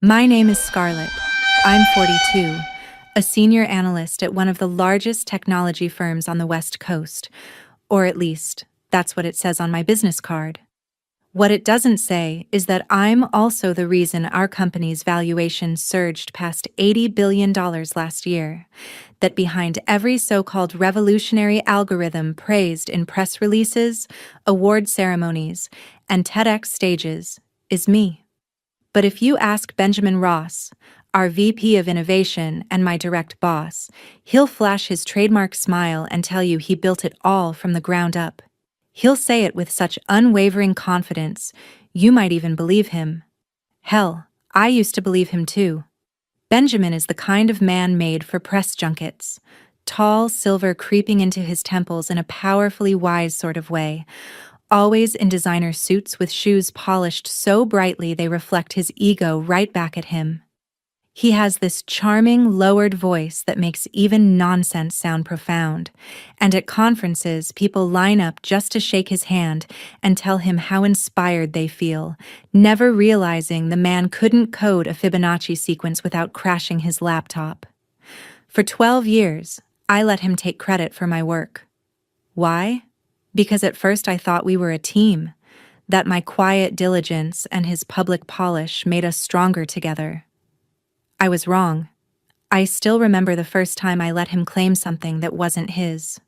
My name is Scarlett. I'm 42, a senior analyst at one of the largest technology firms on the West Coast, or at least, that's what it says on my business card. What it doesn't say is that I'm also the reason our company's valuation surged past $80 billion last year, that behind every so-called revolutionary algorithm praised in press releases, award ceremonies, and TEDx stages is me. But if you ask Benjamin Ross, our VP of Innovation and my direct boss, he'll flash his trademark smile and tell you he built it all from the ground up. He'll say it with such unwavering confidence, you might even believe him. Hell, I used to believe him too. Benjamin is the kind of man made for press junkets. Tall silver creeping into his temples in a powerfully wise sort of way, always in designer suits with shoes polished so brightly they reflect his ego right back at him. He has this charming, lowered voice that makes even nonsense sound profound, and at conferences people line up just to shake his hand and tell him how inspired they feel, never realizing the man couldn't code a Fibonacci sequence without crashing his laptop. For 12 years, I let him take credit for my work. Why? Because at first I thought we were a team, that my quiet diligence and his public polish made us stronger together. I was wrong. I still remember the first time I let him claim something that wasn't his.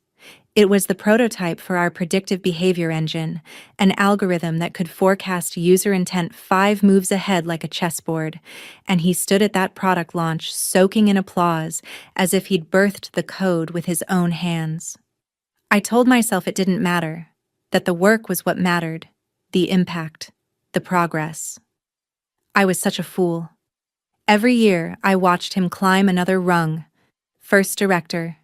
It was the prototype for our predictive behavior engine, an algorithm that could forecast user intent 5 moves ahead like a chessboard, and he stood at that product launch soaking in applause as if he'd birthed the code with his own hands. I told myself it didn't matter, that the work was what mattered, the impact, the progress. I was such a fool. Every year, I watched him climb another rung, first director,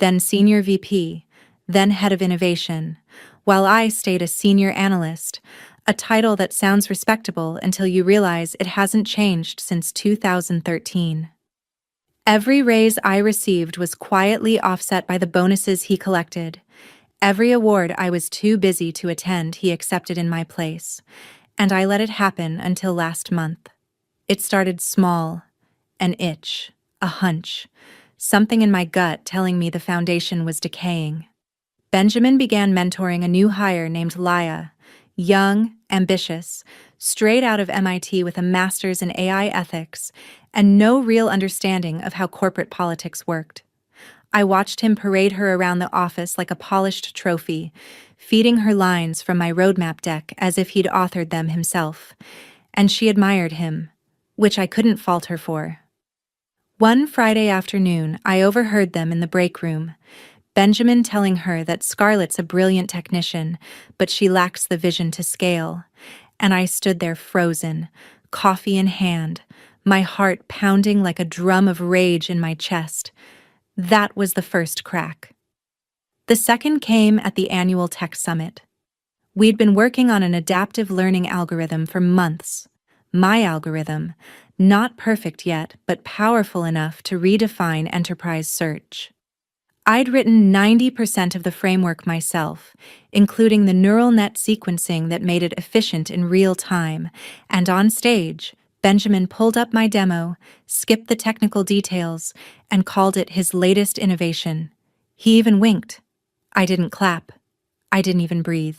then senior VP, then head of innovation, while I stayed a senior analyst, a title that sounds respectable until you realize it hasn't changed since 2013. Every raise I received was quietly offset by the bonuses he collected. Every award I was too busy to attend he accepted in my place, and I let it happen until last month. It started small, an itch, a hunch, something in my gut telling me the foundation was decaying. Benjamin began mentoring a new hire named Laya, young, ambitious, straight out of MIT with a master's in AI ethics and no real understanding of how corporate politics worked. I watched him parade her around the office like a polished trophy, feeding her lines from my roadmap deck as if he'd authored them himself, and she admired him, which I couldn't fault her for. One Friday afternoon, I overheard them in the break room, Benjamin telling her that Scarlett's a brilliant technician, but she lacks the vision to scale, and I stood there frozen, coffee in hand, my heart pounding like a drum of rage in my chest. That was the first crack. The second came at the annual Tech Summit. We'd been working on an adaptive learning algorithm for months. My algorithm, not perfect yet, but powerful enough to redefine enterprise search. I'd written 90% of the framework myself, including the neural net sequencing that made it efficient in real time, and on stage, Benjamin pulled up my demo, skipped the technical details, and called it his latest innovation. He even winked. I didn't clap. I didn't even breathe.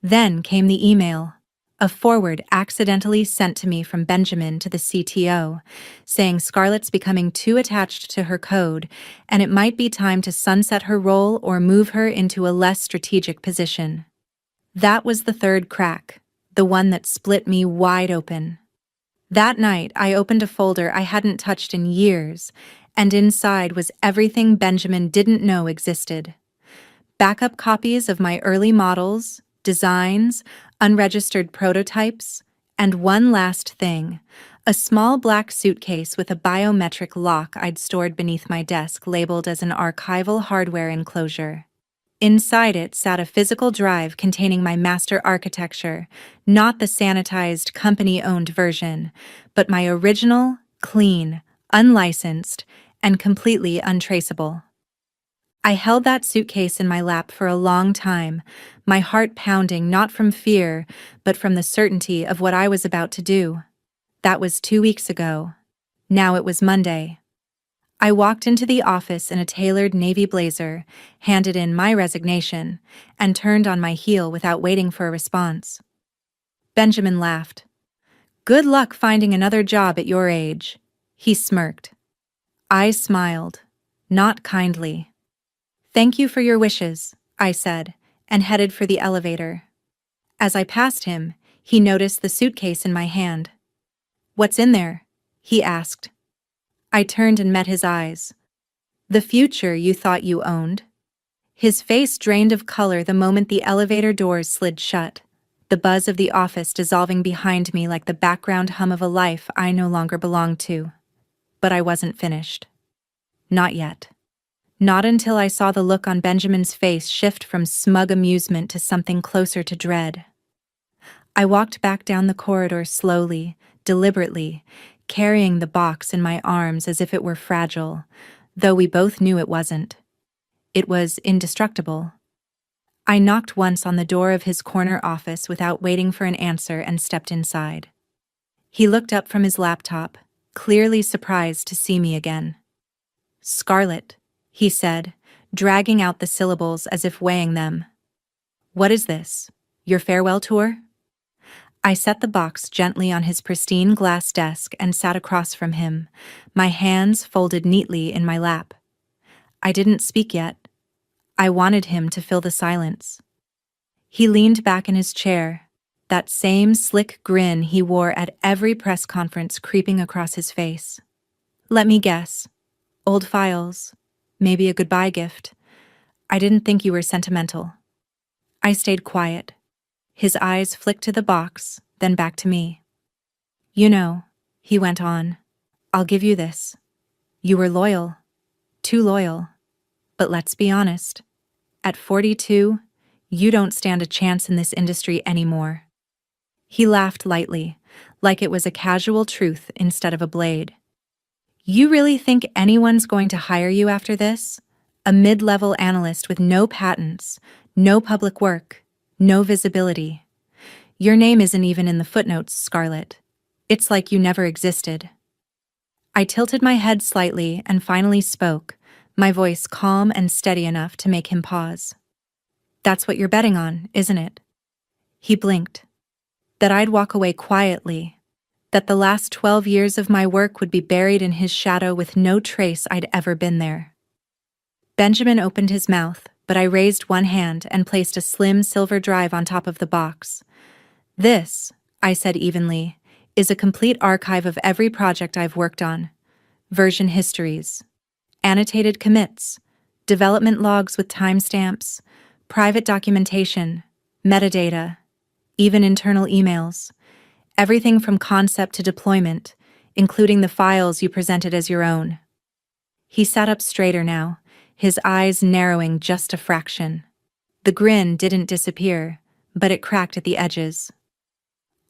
Then came the email. A forward accidentally sent to me from Benjamin to the CTO, saying Scarlett's becoming too attached to her code, and it might be time to sunset her role or move her into a less strategic position. That was the third crack, the one that split me wide open. That night, I opened a folder I hadn't touched in years, and inside was everything Benjamin didn't know existed. Backup copies of my early models, designs, unregistered prototypes, and one last thing, a small black suitcase with a biometric lock I'd stored beneath my desk labeled as an archival hardware enclosure. Inside it sat a physical drive containing my master architecture, not the sanitized, company-owned version, but my original, clean, unlicensed, and completely untraceable. I held that suitcase in my lap for a long time, my heart pounding not from fear, but from the certainty of what I was about to do. That was 2 weeks ago. Now it was Monday. I walked into the office in a tailored navy blazer, handed in my resignation, and turned on my heel without waiting for a response. Benjamin laughed. "Good luck finding another job at your age." He smirked. I smiled, not kindly. "Thank you for your wishes," I said, and headed for the elevator. As I passed him, he noticed the suitcase in my hand. "What's in there?" he asked. I turned and met his eyes. "The future you thought you owned." His face drained of color the moment the elevator doors slid shut, the buzz of the office dissolving behind me like the background hum of a life I no longer belonged to. But I wasn't finished. Not yet. Not until I saw the look on Benjamin's face shift from smug amusement to something closer to dread. I walked back down the corridor slowly, deliberately, carrying the box in my arms as if it were fragile, though we both knew it wasn't. It was indestructible. I knocked once on the door of his corner office without waiting for an answer and stepped inside. He looked up from his laptop, clearly surprised to see me again. "Scarlett," he said, dragging out the syllables as if weighing them. "What is this? Your farewell tour?" I set the box gently on his pristine glass desk and sat across from him, my hands folded neatly in my lap. I didn't speak yet. I wanted him to fill the silence. He leaned back in his chair, that same slick grin he wore at every press conference creeping across his face. "Let me guess. Old files. Maybe a goodbye gift. I didn't think you were sentimental." I stayed quiet. His eyes flicked to the box, then back to me. "You know," he went on, "I'll give you this. You were loyal. Too loyal. But let's be honest. At 42, you don't stand a chance in this industry anymore." He laughed lightly, like it was a casual truth instead of a blade. "You really think anyone's going to hire you after this? A mid-level analyst with no patents, no public work, no visibility. Your name isn't even in the footnotes, Scarlett. It's like you never existed." I tilted my head slightly and finally spoke, my voice calm and steady enough to make him pause. "That's what you're betting on, isn't it?" He blinked. That I'd walk away quietly, that the last 12 years of my work would be buried in his shadow with no trace I'd ever been there. Benjamin opened his mouth, but I raised one hand and placed a slim silver drive on top of the box. "This," I said evenly, "is a complete archive of every project I've worked on. Version histories, annotated commits, development logs with timestamps, private documentation, metadata, even internal emails. Everything from concept to deployment, including the files you presented as your own." He sat up straighter now, his eyes narrowing just a fraction. The grin didn't disappear, but it cracked at the edges.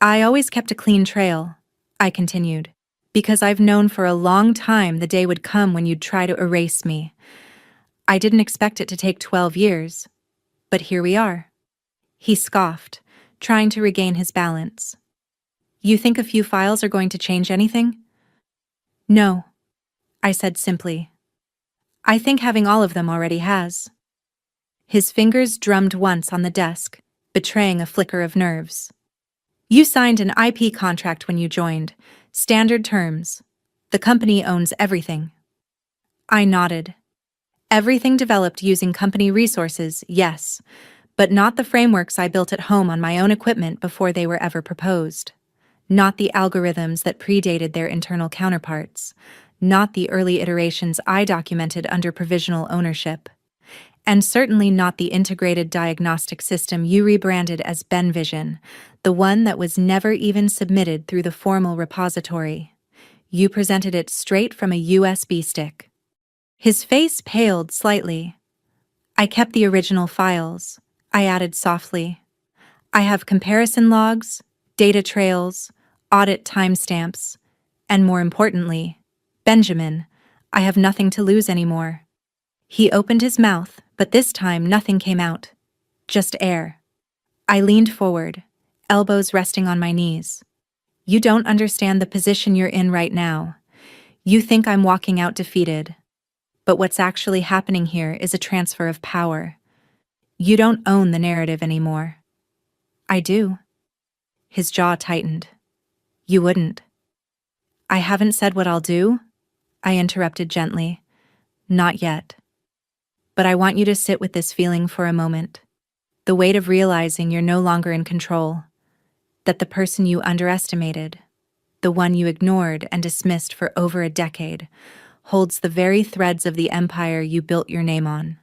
"I always kept a clean trail," I continued, "because I've known for a long time the day would come when you'd try to erase me. I didn't expect it to take 12 years, but here we are." He scoffed, trying to regain his balance. "You think a few files are going to change anything?" "No," I said simply. "I think having all of them already has." His fingers drummed once on the desk, betraying a flicker of nerves. "You signed an IP contract when you joined. Standard terms. The company owns everything." I nodded. "Everything developed using company resources, yes, but not the frameworks I built at home on my own equipment before they were ever proposed. Not the algorithms that predated their internal counterparts. Not the early iterations I documented under provisional ownership. And certainly not the integrated diagnostic system you rebranded as BenVision, the one that was never even submitted through the formal repository. You presented it straight from a USB stick." His face paled slightly. "I kept the original files," I added softly. "I have comparison logs, data trails, audit timestamps, and more importantly, Benjamin, I have nothing to lose anymore." He opened his mouth, but this time nothing came out. Just air. I leaned forward, elbows resting on my knees. You don't understand the position you're in right now. You think I'm walking out defeated. But what's actually happening here is a transfer of power. You don't own the narrative anymore. I do. His jaw tightened. You wouldn't. I haven't said what I'll do, I interrupted gently. Not yet. But I want you to sit with this feeling for a moment. The weight of realizing you're no longer in control. That the person you underestimated, the one you ignored and dismissed for over a decade, holds the very threads of the empire you built your name on.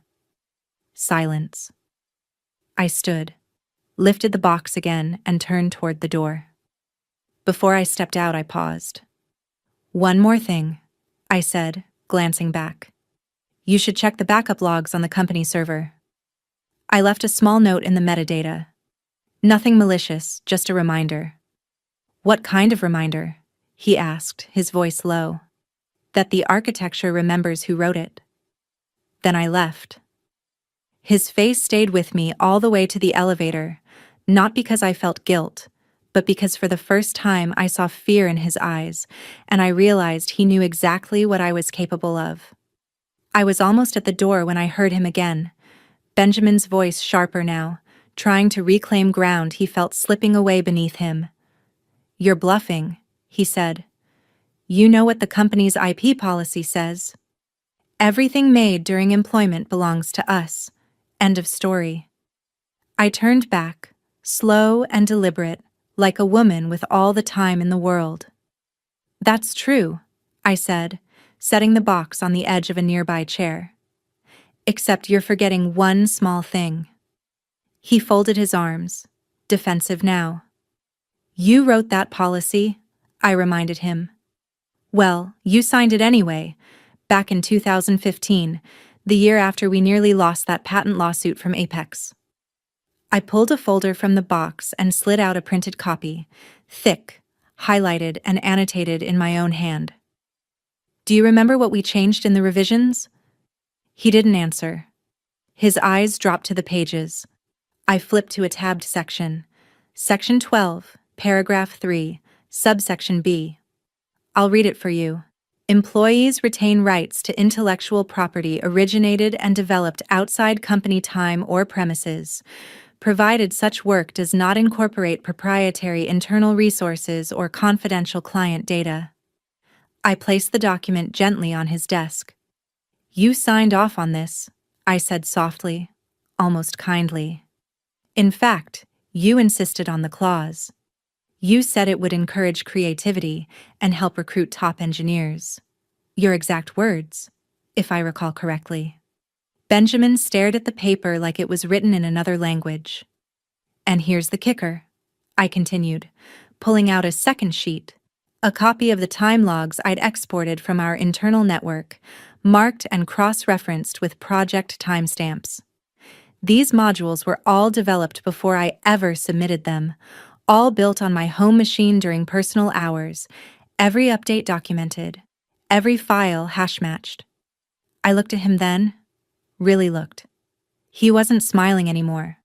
Silence. I stood, lifted the box again, and turned toward the door. Before I stepped out, I paused. One more thing, I said, glancing back. You should check the backup logs on the company server. I left a small note in the metadata. Nothing malicious, just a reminder. What kind of reminder? He asked, his voice low. That the architecture remembers who wrote it. Then I left. His face stayed with me all the way to the elevator, not because I felt guilt, but because for the first time I saw fear in his eyes, and I realized he knew exactly what I was capable of. I was almost at the door when I heard him again, Benjamin's voice sharper now, trying to reclaim ground he felt slipping away beneath him. You're bluffing, he said. You know what the company's IP policy says. Everything made during employment belongs to us. End of story. I turned back, slow and deliberate, like a woman with all the time in the world. That's true, I said, setting the box on the edge of a nearby chair. Except you're forgetting one small thing. He folded his arms, defensive now. You wrote that policy, I reminded him. Well, you signed it anyway, back in 2015, the year after we nearly lost that patent lawsuit from Apex. I pulled a folder from the box and slid out a printed copy, thick, highlighted and annotated in my own hand. Do you remember what we changed in the revisions? He didn't answer. His eyes dropped to the pages. I flipped to a tabbed section. Section 12, paragraph 3, subsection B. I'll read it for you. Employees retain rights to intellectual property originated and developed outside company time or premises, provided such work does not incorporate proprietary internal resources or confidential client data. I placed the document gently on his desk. You signed off on this, I said softly, almost kindly. In fact, you insisted on the clause. You said it would encourage creativity and help recruit top engineers. Your exact words, if I recall correctly. Benjamin stared at the paper like it was written in another language. And here's the kicker, I continued, pulling out a second sheet, a copy of the time logs I'd exported from our internal network, marked and cross-referenced with project timestamps. These modules were all developed before I ever submitted them, all built on my home machine during personal hours, every update documented, every file hash-matched. I looked at him then, really looked. He wasn't smiling anymore.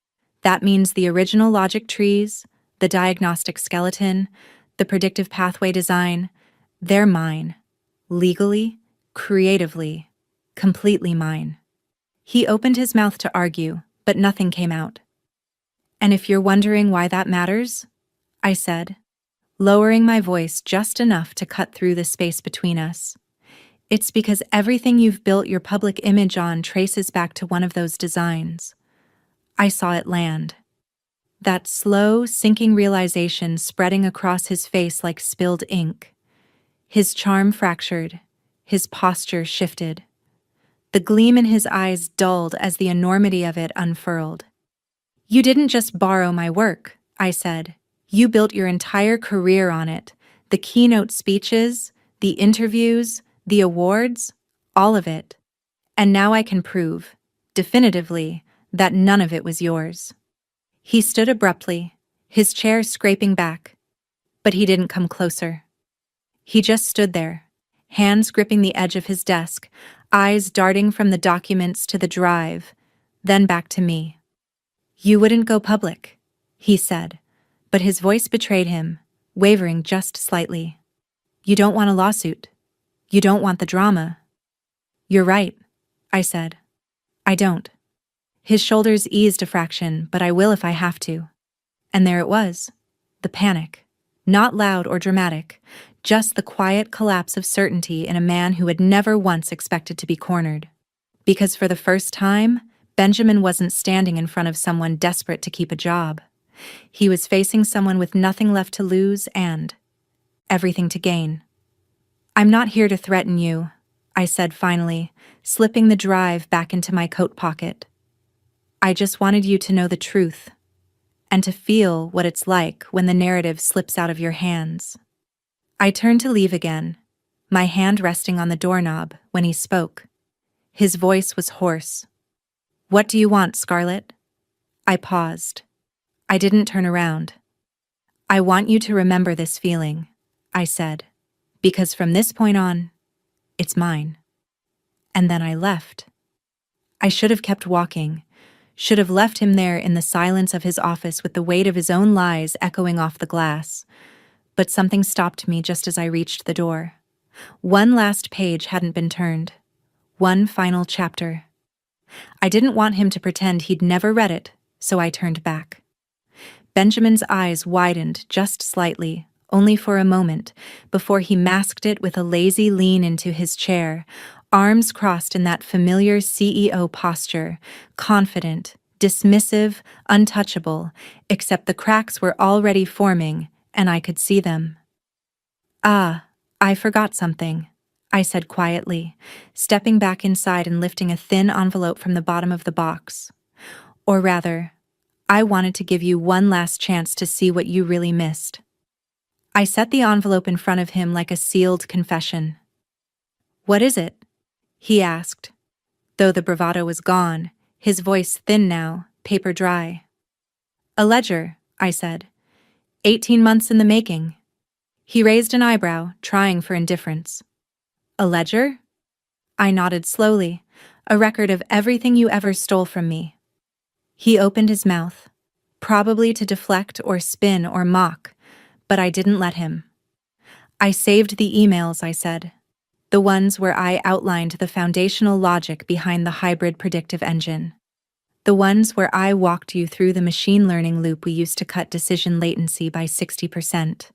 That means the original logic trees, the diagnostic skeleton, the predictive pathway design, they're mine. Legally, creatively, completely mine. He opened his mouth to argue, but nothing came out. And if you're wondering why that matters, I said, lowering my voice just enough to cut through the space between us, it's because everything you've built your public image on traces back to one of those designs. I saw it land. That slow, sinking realization spreading across his face like spilled ink. His charm fractured, his posture shifted. The gleam in his eyes dulled as the enormity of it unfurled. You didn't just borrow my work, I said. You built your entire career on it. The keynote speeches, the interviews, the awards, all of it. And now I can prove, definitively, that none of it was yours. He stood abruptly, his chair scraping back. But he didn't come closer. He just stood there, hands gripping the edge of his desk, eyes darting from the documents to the drive, then back to me. You wouldn't go public, he said, but his voice betrayed him, wavering just slightly. You don't want a lawsuit. You don't want the drama. You're right, I said. I don't. His shoulders eased a fraction, but I will if I have to. And there it was. The panic. Not loud or dramatic, just the quiet collapse of certainty in a man who had never once expected to be cornered. Because for the first time, Benjamin wasn't standing in front of someone desperate to keep a job. He was facing someone with nothing left to lose and everything to gain. I'm not here to threaten you, I said finally, slipping the drive back into my coat pocket. I just wanted you to know the truth, and to feel what it's like when the narrative slips out of your hands. I turned to leave again, my hand resting on the doorknob when he spoke. His voice was hoarse. What do you want, Scarlett? I paused. I didn't turn around. I want you to remember this feeling, I said, because from this point on, it's mine. And then I left. I should have kept walking, should have left him there in the silence of his office with the weight of his own lies echoing off the glass. But something stopped me just as I reached the door. One last page hadn't been turned. One final chapter. I didn't want him to pretend he'd never read it, so I turned back. Benjamin's eyes widened just slightly, only for a moment, before he masked it with a lazy lean into his chair, arms crossed in that familiar CEO posture, confident, dismissive, untouchable, except the cracks were already forming, and I could see them. Ah, I forgot something, I said quietly, stepping back inside and lifting a thin envelope from the bottom of the box. Or rather, I wanted to give you one last chance to see what you really missed. I set the envelope in front of him like a sealed confession. What is it? He asked. Though the bravado was gone, his voice thin now, paper dry. A ledger, I said. 18 months in the making. He raised an eyebrow, trying for indifference. A ledger? I nodded slowly, a record of everything you ever stole from me. He opened his mouth, probably to deflect or spin or mock, but I didn't let him. I saved the emails, I said. The ones where I outlined the foundational logic behind the hybrid predictive engine. The ones where I walked you through the machine learning loop we used to cut decision latency by 60%.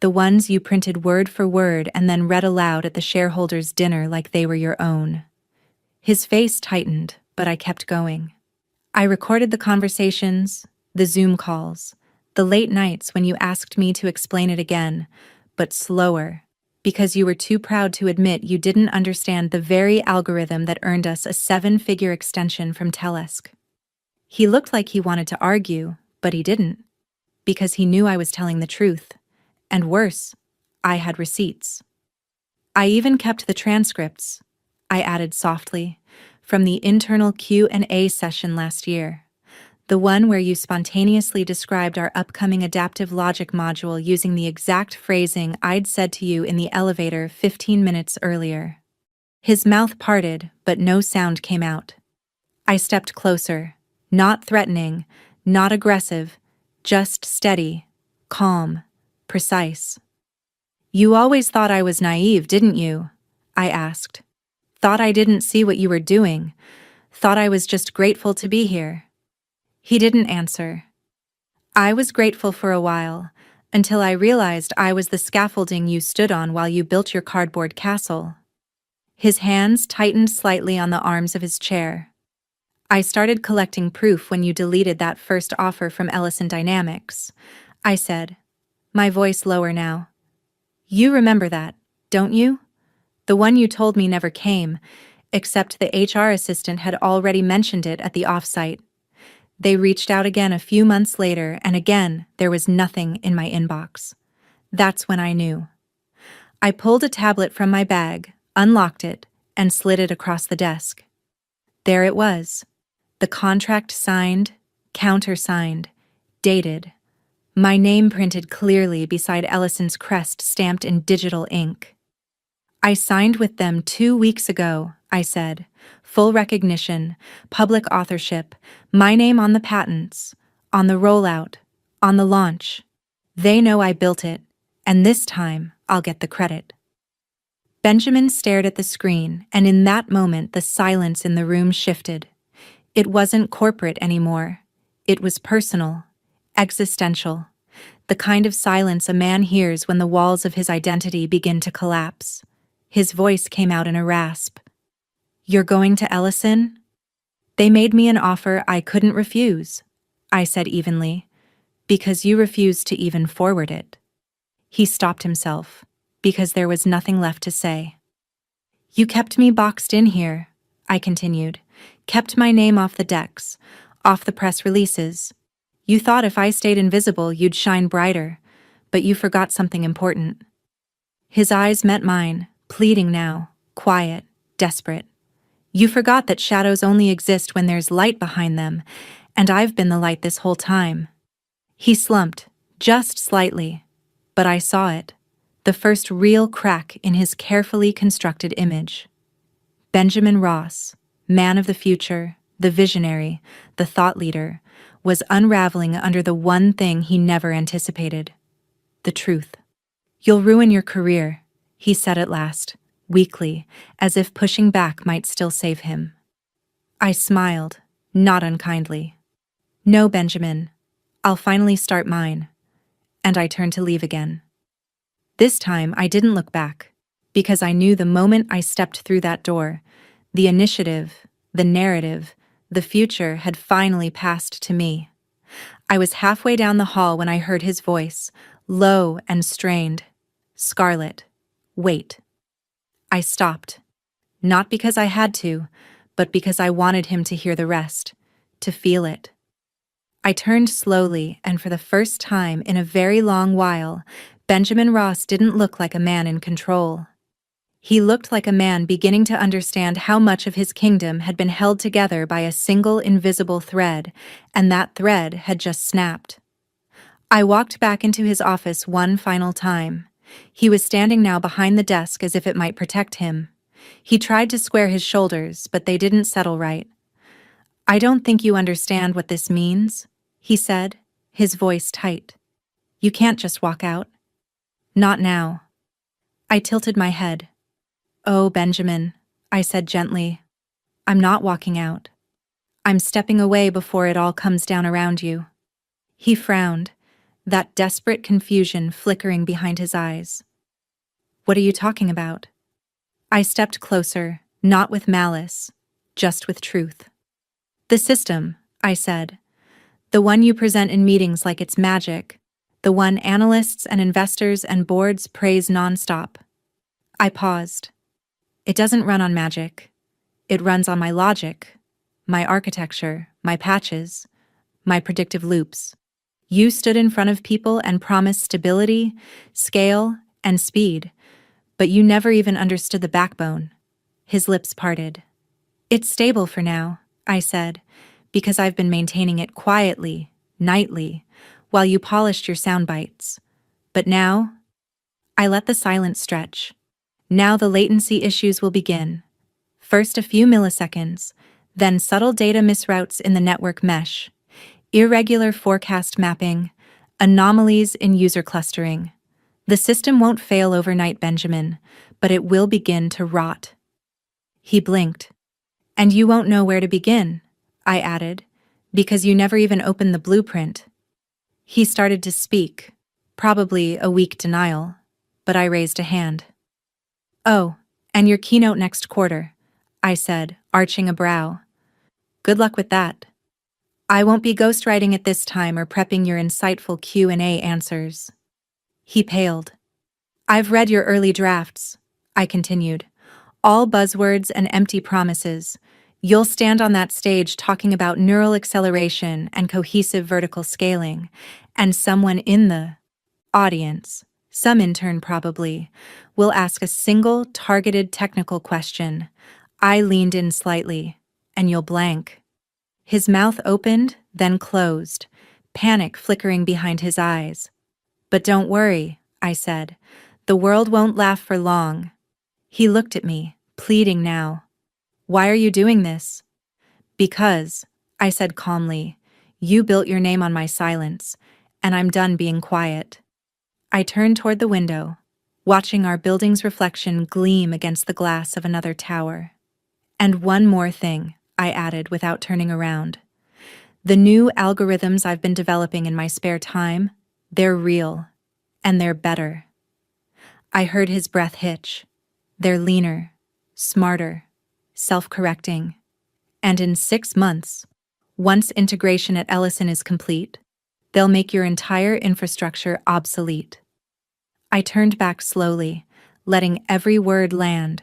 The ones you printed word for word and then read aloud at the shareholders' dinner like they were your own. His face tightened, but I kept going. I recorded the conversations, the Zoom calls, the late nights when you asked me to explain it again, but slower, because you were too proud to admit you didn't understand the very algorithm that earned us a 7-figure extension from Telesk. He looked like he wanted to argue, but he didn't, because he knew I was telling the truth. And worse, I had receipts. I even kept the transcripts, I added softly, from the internal Q&A session last year. The one where you spontaneously described our upcoming adaptive logic module using the exact phrasing I'd said to you in the elevator 15 minutes earlier. His mouth parted, but no sound came out. I stepped closer, not threatening, not aggressive, just steady, calm, precise. You always thought I was naive, didn't you? I asked. Thought I didn't see what you were doing. Thought I was just grateful to be here. He didn't answer. I was grateful for a while, until I realized I was the scaffolding you stood on while you built your cardboard castle. His hands tightened slightly on the arms of his chair. I started collecting proof when you deleted that first offer from Ellison Dynamics, I said, my voice lower now. You remember that, don't you? The one you told me never came, except the HR assistant had already mentioned it at the offsite. They reached out again a few months later, and again there was nothing in my inbox. That's when I knew. I pulled a tablet from my bag, unlocked it, and slid it across the desk. There it was. The contract signed, countersigned, dated. My name printed clearly beside Ellison's crest stamped in digital ink. I signed with them 2 weeks ago, I said. Full recognition, public authorship, my name on the patents, on the rollout, on the launch. They know I built it, And this time, I'll get the credit. Benjamin stared at the screen, and in that moment, the silence in the room shifted. It wasn't corporate anymore. It was personal, existential, the kind of silence a man hears when the walls of his identity begin to collapse. His voice came out in a rasp. "You're going to Ellison?" "They made me an offer I couldn't refuse," I said evenly, "because you refused to even forward it." He stopped himself, because there was nothing left to say. "You kept me boxed in here," I continued, "kept my name off the decks, off the press releases. You thought if I stayed invisible you'd shine brighter, but you forgot something important." His eyes met mine, pleading now, quiet, desperate. "You forgot that shadows only exist when there's light behind them, and I've been the light this whole time." He slumped, just slightly, but I saw it, the first real crack in his carefully constructed image. Benjamin Ross, man of the future, the visionary, the thought leader, was unraveling under the one thing he never anticipated: the truth. "You'll ruin your career," he said at last, weakly, as if pushing back might still save him. I smiled, not unkindly. "No, Benjamin, I'll finally start mine." And I turned to leave again. This time I didn't look back, because I knew the moment I stepped through that door, the initiative, the narrative, the future had finally passed to me. I was halfway down the hall when I heard his voice, low and strained. "Scarlett, wait." I stopped, not because I had to, but because I wanted him to hear the rest, to feel it. I turned slowly, and for the first time in a very long while, Benjamin Ross didn't look like a man in control. He looked like a man beginning to understand how much of his kingdom had been held together by a single invisible thread, and that thread had just snapped. I walked back into his office one final time. He was standing now behind the desk as if it might protect him. He tried to square his shoulders, but they didn't settle right. "I don't think you understand what this means," he said, his voice tight. "You can't just walk out." "Not now." I tilted my head. "Oh, Benjamin," I said gently, "I'm not walking out. I'm stepping away before it all comes down around you." He frowned, that desperate confusion flickering behind his eyes. "What are you talking about?" I stepped closer, not with malice, just with truth. "The system," I said. "The one you present in meetings like it's magic. The one analysts and investors and boards praise nonstop." I paused. "It doesn't run on magic. It runs on my logic, my architecture, my patches, my predictive loops. You stood in front of people and promised stability, scale, and speed, but you never even understood the backbone." His lips parted. "It's stable for now," I said, "because I've been maintaining it quietly, nightly, while you polished your sound bites. But now—" I let the silence stretch. "Now the latency issues will begin. First a few milliseconds, then subtle data misroutes in the network mesh, irregular forecast mapping, anomalies in user clustering. The system won't fail overnight, Benjamin, but it will begin to rot." He blinked. "And you won't know where to begin," I added, "because you never even opened the blueprint." He started to speak, probably a weak denial, but I raised a hand. "Oh, and your keynote next quarter," I said, arching a brow. "Good luck with that. I won't be ghostwriting it this time or prepping your insightful Q&A answers." He paled. "I've read your early drafts," I continued. "All buzzwords and empty promises. You'll stand on that stage talking about neural acceleration and cohesive vertical scaling, and someone in the audience, some intern probably, will ask a single targeted technical question. I leaned in slightly, and you'll blank." His mouth opened, then closed, panic flickering behind his eyes. "But don't worry," I said. "The world won't laugh for long." He looked at me, pleading now. "Why are you doing this?" "Because," I said calmly, "you built your name on my silence, and I'm done being quiet." I turned toward the window, watching our building's reflection gleam against the glass of another tower. And one more thing, I added without turning around. The new algorithms I've been developing in my spare time, they're real, and they're better. I heard his breath hitch. They're leaner, smarter, self-correcting. And in 6 months, once integration at Ellison is complete, they'll make your entire infrastructure obsolete. I turned back slowly, letting every word land.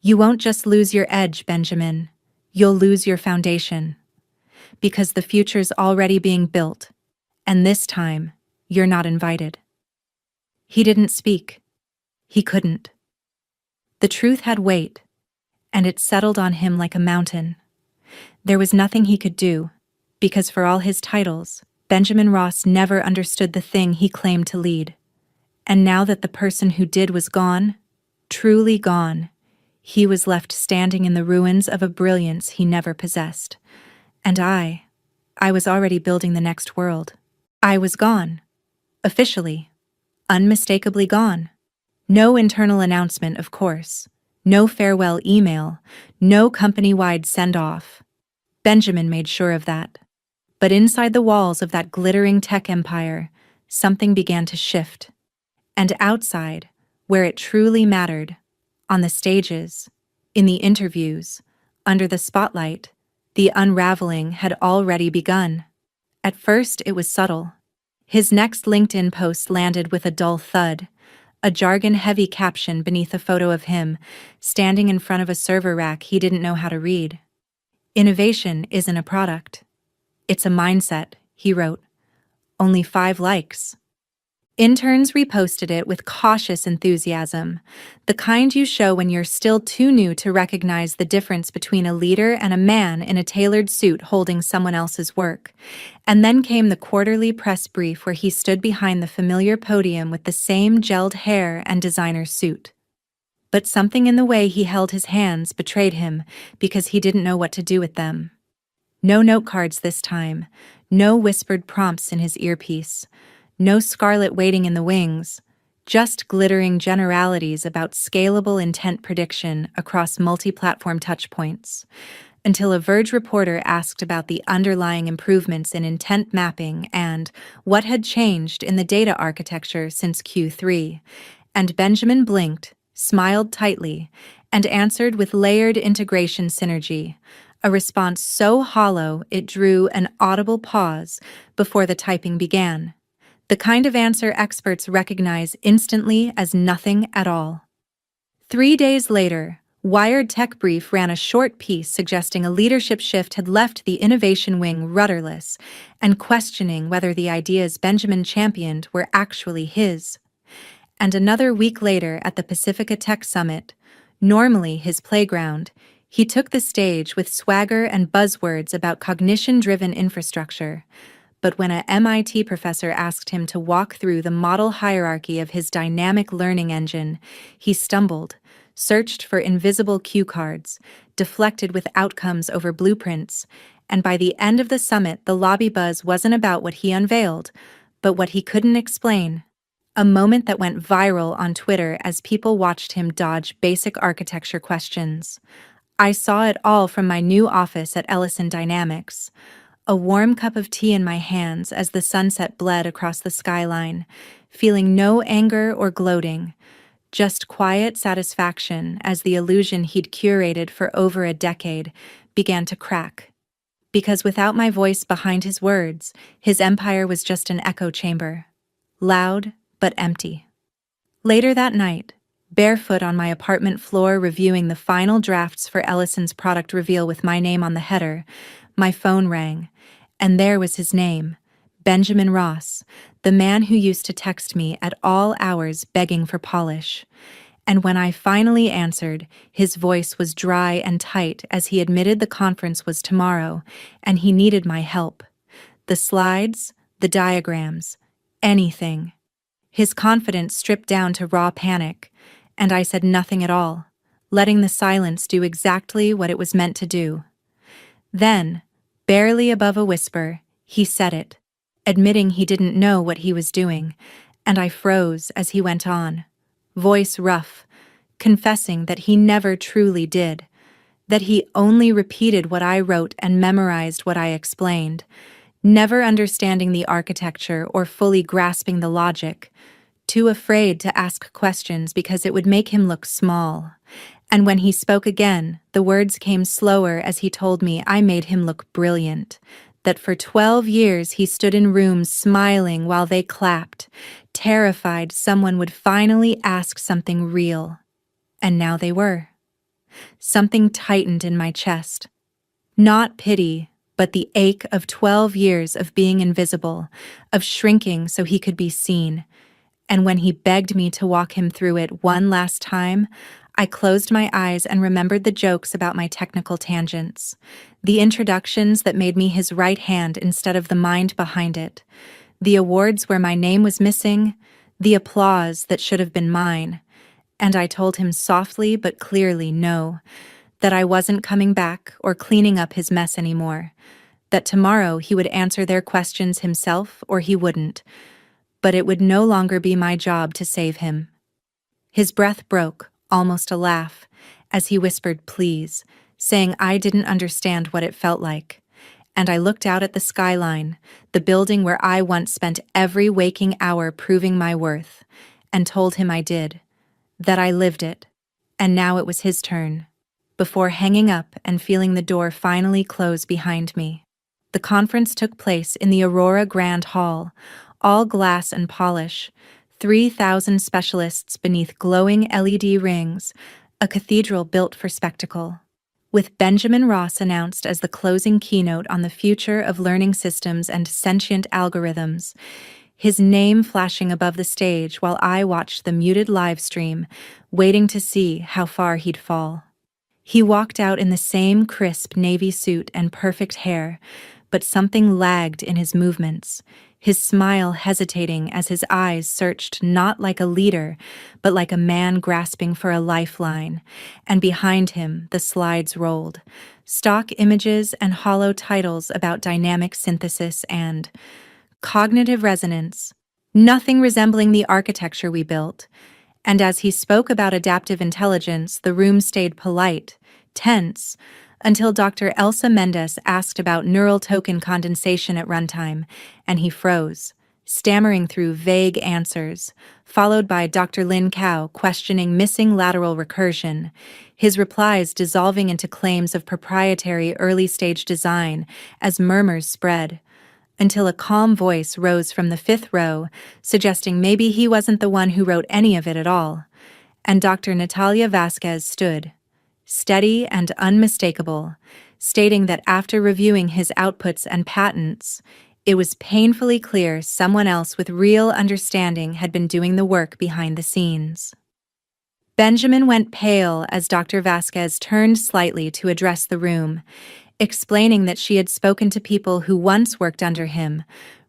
You won't just lose your edge, Benjamin. You'll lose your foundation. Because the future's already being built, and this time, you're not invited. He didn't speak. He couldn't. The truth had weight, and it settled on him like a mountain. There was nothing he could do, because for all his titles, Benjamin Ross never understood the thing he claimed to lead. And now that the person who did was gone, truly gone, he was left standing in the ruins of a brilliance he never possessed. And I was already building the next world. I was gone. Officially. Unmistakably gone. No internal announcement, of course. No farewell email. No company-wide send-off. Benjamin made sure of that. But inside the walls of that glittering tech empire, something began to shift. And outside, where it truly mattered, on the stages, in the interviews, under the spotlight, the unraveling had already begun. At first, it was subtle. His next LinkedIn post landed with a dull thud, a jargon-heavy caption beneath a photo of him, standing in front of a server rack he didn't know how to read. Innovation isn't a product. It's a mindset, he wrote. Only 5 likes. Interns reposted it with cautious enthusiasm, the kind you show when you're still too new to recognize the difference between a leader and a man in a tailored suit holding someone else's work. And then came the quarterly press brief where he stood behind the familiar podium with the same gelled hair and designer suit. But something in the way he held his hands betrayed him because he didn't know what to do with them. No note cards this time, no whispered prompts in his earpiece. No scarlet waiting in the wings, just glittering generalities about scalable intent prediction across multi-platform touchpoints, until a Verge reporter asked about the underlying improvements in intent mapping and what had changed in the data architecture since Q3, and Benjamin blinked, smiled tightly, and answered with layered integration synergy, a response so hollow it drew an audible pause before the typing began. The kind of answer experts recognize instantly as nothing at all. 3 days later, Wired Tech Brief ran a short piece suggesting a leadership shift had left the innovation wing rudderless and questioning whether the ideas Benjamin championed were actually his. And another week later at the Pacifica Tech Summit, normally his playground, he took the stage with swagger and buzzwords about cognition-driven infrastructure. But when a MIT professor asked him to walk through the model hierarchy of his dynamic learning engine, he stumbled, searched for invisible cue cards, deflected with outcomes over blueprints, and by the end of the summit, the lobby buzz wasn't about what he unveiled, but what he couldn't explain. A moment that went viral on Twitter as people watched him dodge basic architecture questions. I saw it all from my new office at Ellison Dynamics. A warm cup of tea in my hands as the sunset bled across the skyline, feeling no anger or gloating, just quiet satisfaction as the illusion he'd curated for over a decade began to crack. Because without my voice behind his words, his empire was just an echo chamber, loud but empty. Later that night, barefoot on my apartment floor reviewing the final drafts for Ellison's product reveal with my name on the header, my phone rang. And there was his name, Benjamin Ross, the man who used to text me at all hours begging for polish. And when I finally answered, his voice was dry and tight as he admitted the conference was tomorrow, and he needed my help. The slides, the diagrams, anything. His confidence stripped down to raw panic, and I said nothing at all, letting the silence do exactly what it was meant to do. Then, barely above a whisper, he said it, admitting he didn't know what he was doing, And I froze as he went on, voice rough, confessing that he never truly did, that he only repeated what I wrote and memorized what I explained, never understanding the architecture or fully grasping the logic, too afraid to ask questions because it would make him look small. And when he spoke again, the words came slower as he told me I made him look brilliant, that for 12 years he stood in rooms smiling while they clapped, terrified someone would finally ask something real. And now they were. Something tightened in my chest. Not pity, but the ache of 12 years of being invisible, of shrinking so he could be seen. And when he begged me to walk him through it one last time, I closed my eyes and remembered the jokes about my technical tangents, the introductions that made me his right hand instead of the mind behind it, the awards where my name was missing, the applause that should have been mine. And I told him softly but clearly no, that I wasn't coming back or cleaning up his mess anymore, that tomorrow he would answer their questions himself or he wouldn't, but it would no longer be my job to save him. His breath broke, almost a laugh, as he whispered please, saying I didn't understand what it felt like. And I looked out at the skyline, the building where I once spent every waking hour proving my worth, and told him I did, that I lived it, and now it was his turn, before hanging up and feeling the door finally close behind me. The conference took place in the Aurora Grand Hall, all glass and polish, 3,000 specialists beneath glowing LED rings, a cathedral built for spectacle. With Benjamin Ross announced as the closing keynote on the future of learning systems and sentient algorithms, his name flashing above the stage while I watched the muted live stream, waiting to see how far he'd fall. He walked out in the same crisp navy suit and perfect hair, but something lagged in his movements, his smile hesitating as his eyes searched not like a leader, but like a man grasping for a lifeline, and behind him the slides rolled, stock images and hollow titles about dynamic synthesis and cognitive resonance, nothing resembling the architecture we built. And as he spoke about adaptive intelligence, the room stayed polite, tense, until Dr. Elsa Mendes asked about neural token condensation at runtime, and he froze, stammering through vague answers, followed by Dr. Lin Cao questioning missing lateral recursion, his replies dissolving into claims of proprietary early-stage design as murmurs spread, until a calm voice rose from the fifth row, suggesting maybe he wasn't the one who wrote any of it at all, and Dr. Natalia Vasquez stood, steady and unmistakable, stating that after reviewing his outputs and patents, it was painfully clear someone else with real understanding had been doing the work behind the scenes. Benjamin went pale as Dr. Vasquez turned slightly to address the room, explaining that she had spoken to people who once worked under him,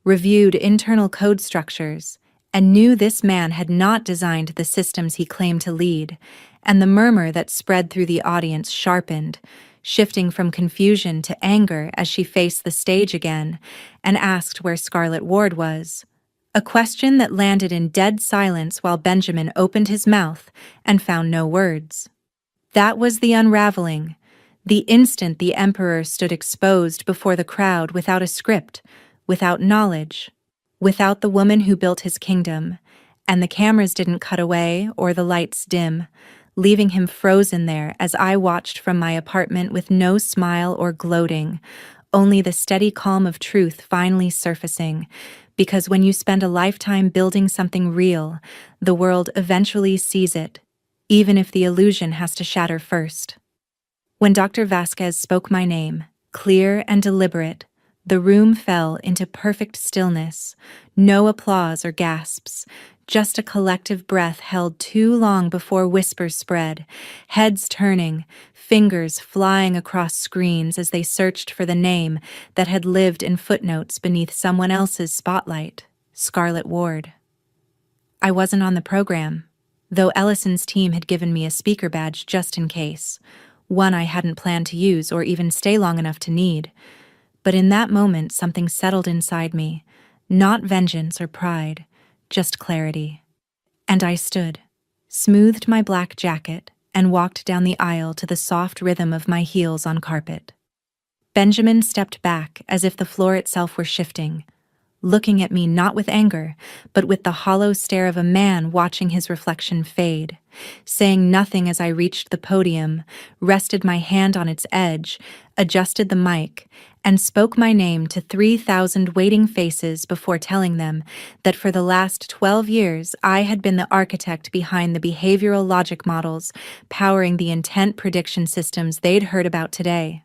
reviewed internal code structures, and knew this man had not designed the systems he claimed to lead, and the murmur that spread through the audience sharpened, shifting from confusion to anger as she faced the stage again and asked where Scarlet Ward was. A question that landed in dead silence while Benjamin opened his mouth and found no words. That was the unraveling, the instant the Emperor stood exposed before the crowd without a script, without knowledge, without the woman who built his kingdom, and the cameras didn't cut away or the lights dim, leaving him frozen there as I watched from my apartment with no smile or gloating, only the steady calm of truth finally surfacing, because when you spend a lifetime building something real, the world eventually sees it, even if the illusion has to shatter first. When Dr. Vasquez spoke my name, clear and deliberate, the room fell into perfect stillness, no applause or gasps, just a collective breath held too long before whispers spread, heads turning, fingers flying across screens as they searched for the name that had lived in footnotes beneath someone else's spotlight, Scarlet Ward. I wasn't on the program, though Ellison's team had given me a speaker badge just in case, one I hadn't planned to use or even stay long enough to need. But in that moment something settled inside me, not vengeance or pride, just clarity. And I stood, smoothed my black jacket, and walked down the aisle to the soft rhythm of my heels on carpet. Benjamin stepped back as if the floor itself were shifting, looking at me not with anger, but with the hollow stare of a man watching his reflection fade. Saying nothing as I reached the podium, rested my hand on its edge, adjusted the mic, and spoke my name to 3,000 waiting faces before telling them that for the last 12 years I had been the architect behind the behavioral logic models powering the intent prediction systems they'd heard about today.